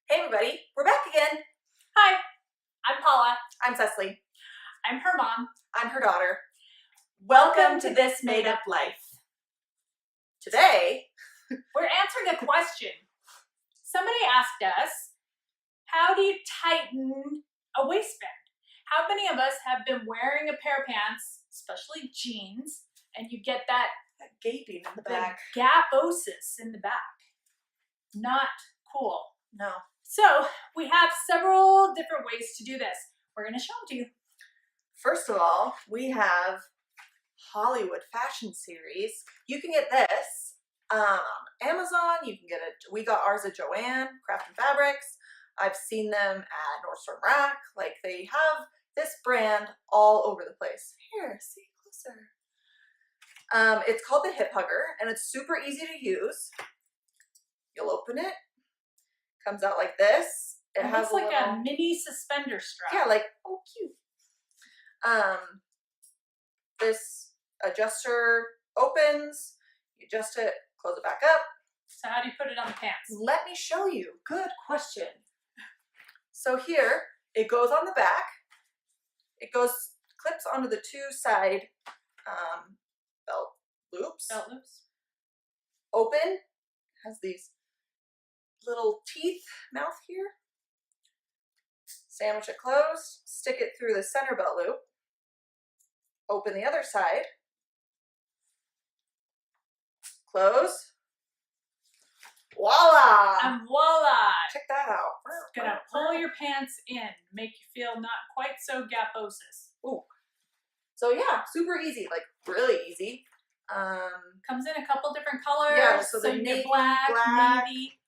Hey everybody, we're back again. Hi, I'm Paula. I'm Cecilly. I'm her mom. I'm her daughter. Welcome to This Made Up Life. Today, We're answering a question. Somebody asked us, how do you tighten a waistband? How many of us have been wearing a pair of pants, especially jeans, and you get that gaping in the back. gaposis in the back? Not cool. No. So we have several different ways to do this. We're going to show them to you. First of all, we have Hollywood fashion series. You can get this on Amazon. You can get it. We got ours at Joann, Craft and Fabrics. I've seen them at Nordstrom Rack. Like, they have this brand all over the place. Here, see closer. It's called the Hip Hugger, and it's super easy to use. You'll open it. Comes out like this. It has like a mini suspender strap. Yeah, like, oh, cute. This adjuster opens. You adjust it, close it back up. So how do you put it on the pants? Let me show you. Good question. So here, it goes on the back. It clips onto the two side belt loops. Belt loops. Open, has these little teeth mouth here. Sandwich it closed, stick it through the center belt loop. Open the other side. Close. Voila! And voila! Check that out. It's gonna pull your pants in, make you feel not quite so gaposis. Ooh. So yeah, super easy, like really easy. Comes in a couple different colors. Yeah, so the you navy, get black, black. navy.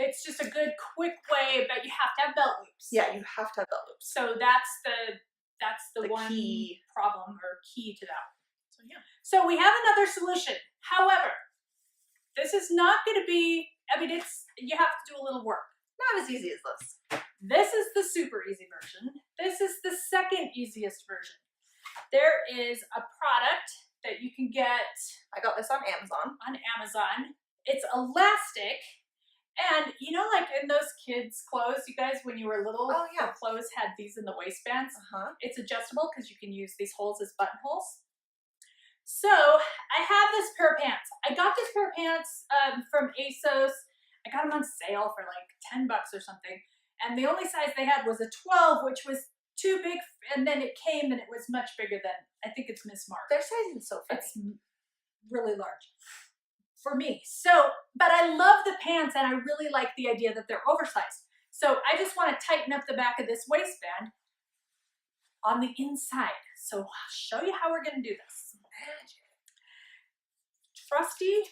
It's just a good, quick way, but you have to have belt loops. Yeah, you have to have belt loops. So that's the one key problem or key to that. So yeah. So we have another solution. However, this is not going to be. I mean, you have to do a little work. Not as easy as this. This is the super easy version. This is the second easiest version. There is a product that you can get. I got this on Amazon. On Amazon. It's elastic. And you know, like in those kids' clothes, you guys, when you were little, oh, yeah. the clothes had these in the waistbands. It's adjustable because you can use these holes as buttonholes. So I have this pair of pants. I got this pair of pants from ASOS. I got them on sale for like $10 or something. And the only size they had was a 12, which was too big. And then it came and it was much bigger than, I think it's Miss Mark. Their sizing is so funny. It's really large for me. So, but I love the pants and I really like the idea that they're oversized. So I just want to tighten up the back of this waistband on the inside. So I'll show you how we're going to do this. Magic. Trusty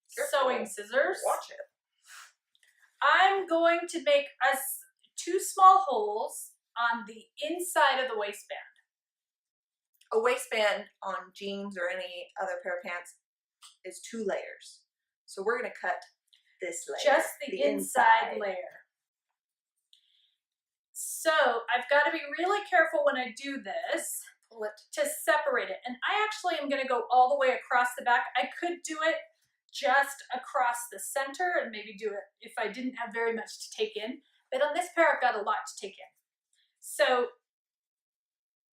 sewing scissors. Watch it. I'm going to make us 2 small holes on the inside of the waistband. A waistband on jeans or any other pair of pants is 2 layers. So we're going to cut this layer. Just the inside layer. So I've got to be really careful when I do this to separate it. And I actually am going to go all the way across the back. I could do it just across the center and maybe do it if I didn't have very much to take in. But on this pair, I've got a lot to take in. So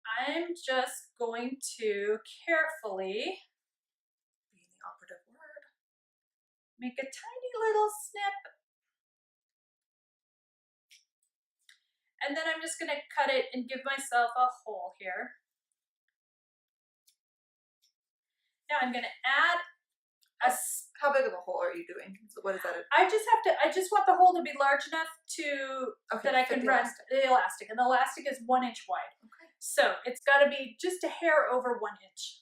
I'm just going to carefully, being the operative word, make a tiny little snip. And then I'm just going to cut it and give myself a hole here. Now I'm going to add how big of a hole are you doing? What is that? I just want the hole to be large enough that I can run the elastic. And the elastic is 1 inch wide. Okay. So it's got to be just a hair over 1 inch.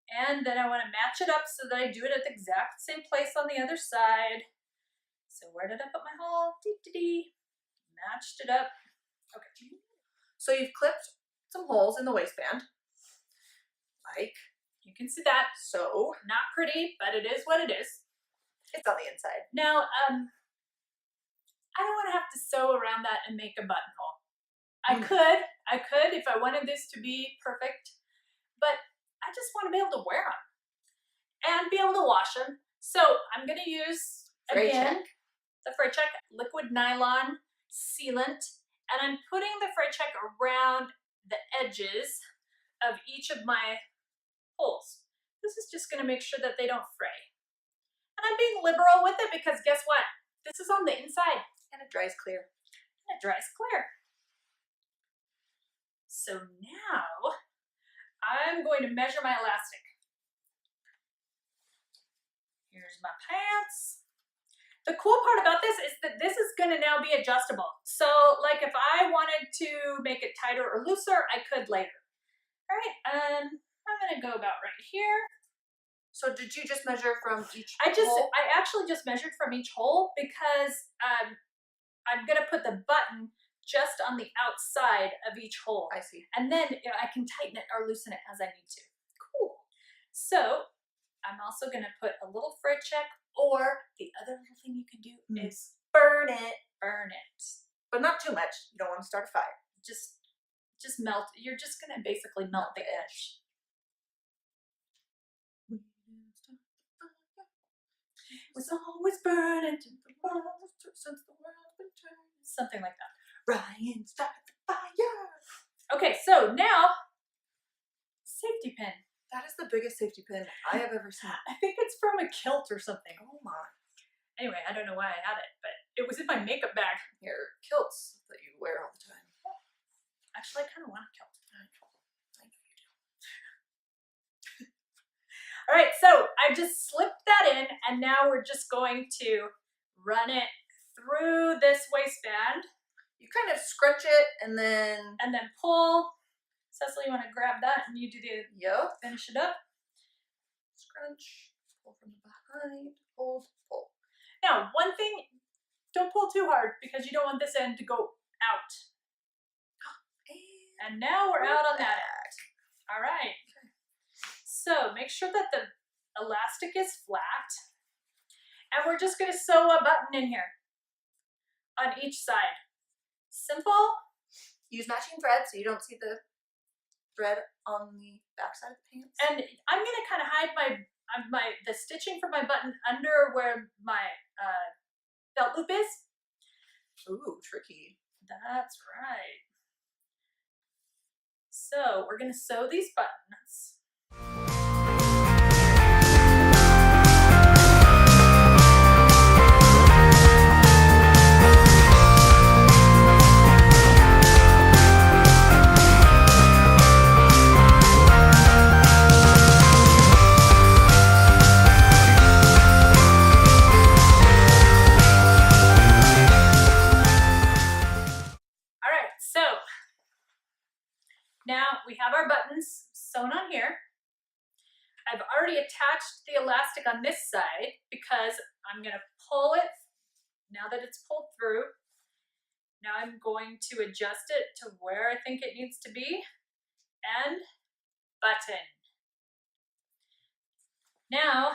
And then I want to match it up so that I do it at the exact same place on the other side. So where did I put my hole? Matched it up. Okay. So you've clipped some holes in the waistband. Like, you can see that. So not pretty, but it is what it is. It's on the inside. Now, I don't want to have to sew around that and make a buttonhole. I could if I wanted this to be perfect, but I just want to be able to wear them and be able to wash them. So I'm going to use, again, the fray check liquid nylon sealant, and I'm putting the fray check around the edges of each of my holes. This is just gonna make sure that they don't fray. And I'm being liberal with it because guess what? This is on the inside. And it dries clear. And it dries clear. So now I'm going to measure my elastic. Here's my pants. The cool part about this is that this is gonna now be adjustable. So like if I wanted to make it tighter or looser, I could later. All right, I'm gonna go about right here. So did you just measure from each I hole? actually just measured from each hole because I'm gonna put the button just on the outside of each hole. I see. And then I can tighten it or loosen it as I need to. Cool. So I'm also gonna put a little fray check, or the other little thing you can do is burn it. burn it. But not too much. You don't want to start a fire. Just melt. You're just gonna basically melt the edge. Was always burning to the world since the world been turned. Something like that. Ryan, start the fire. Okay, so now safety pin. That is the biggest safety pin I have ever seen. I think it's from a kilt or something. Oh my. Anyway, I don't know why I had it, but it was in my makeup bag. Your kilts that you wear all the time. Actually, I kind of want a kilt. I know you do. All right, so I just slipped that in, and now we're just going to run it through this waistband. You kind of scrunch it and then pull. Cecily, you want to grab that and you do the finish it up? Scrunch, pull from the behind, hold, pull. Now, one thing, don't pull too hard because you don't want this end to go out. And now we're out on that end. All right. So make sure that the elastic is flat. And we're just going to sew a button in here on each side. Simple. Use matching thread so you don't see the thread on the back side of the pants. And I'm going to kind of hide the stitching for my button under where my belt loop is. Ooh, tricky. That's right. So we're going to sew these buttons. Now we have our buttons sewn on here. I've already attached the elastic on this side because I'm going to pull it now that it's pulled through. Now I'm going to adjust it to where I think it needs to be and button. Now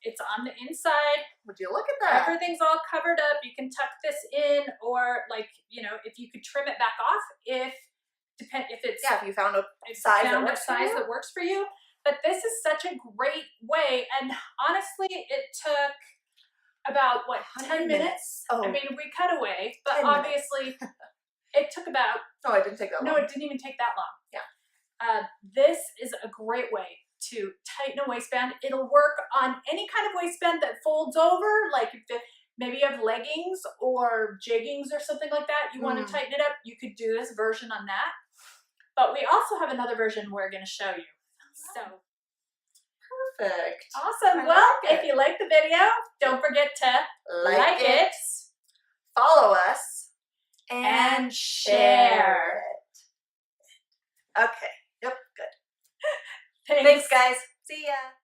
it's on the inside. Would you look at that? Everything's all covered up. You can tuck this in, or like, you know, if you could trim it back off if you found a size that works for you. But this is such a great way, and honestly, it took about 10 minutes. Oh. I mean, we cut away, but obviously it took about. No, it didn't take that long. No, it didn't even take that long. Yeah. This is a great way to tighten a waistband. It'll work on any kind of waistband that folds over, like if maybe you have leggings or jeggings or something like that. You want to tighten it up, you could do this version on that. But we also have another version we're going to show you. So perfect. Awesome. Well, if you like the video, don't forget to like it, follow us, and share it. Okay. Yep. Good. Thanks, guys. See ya.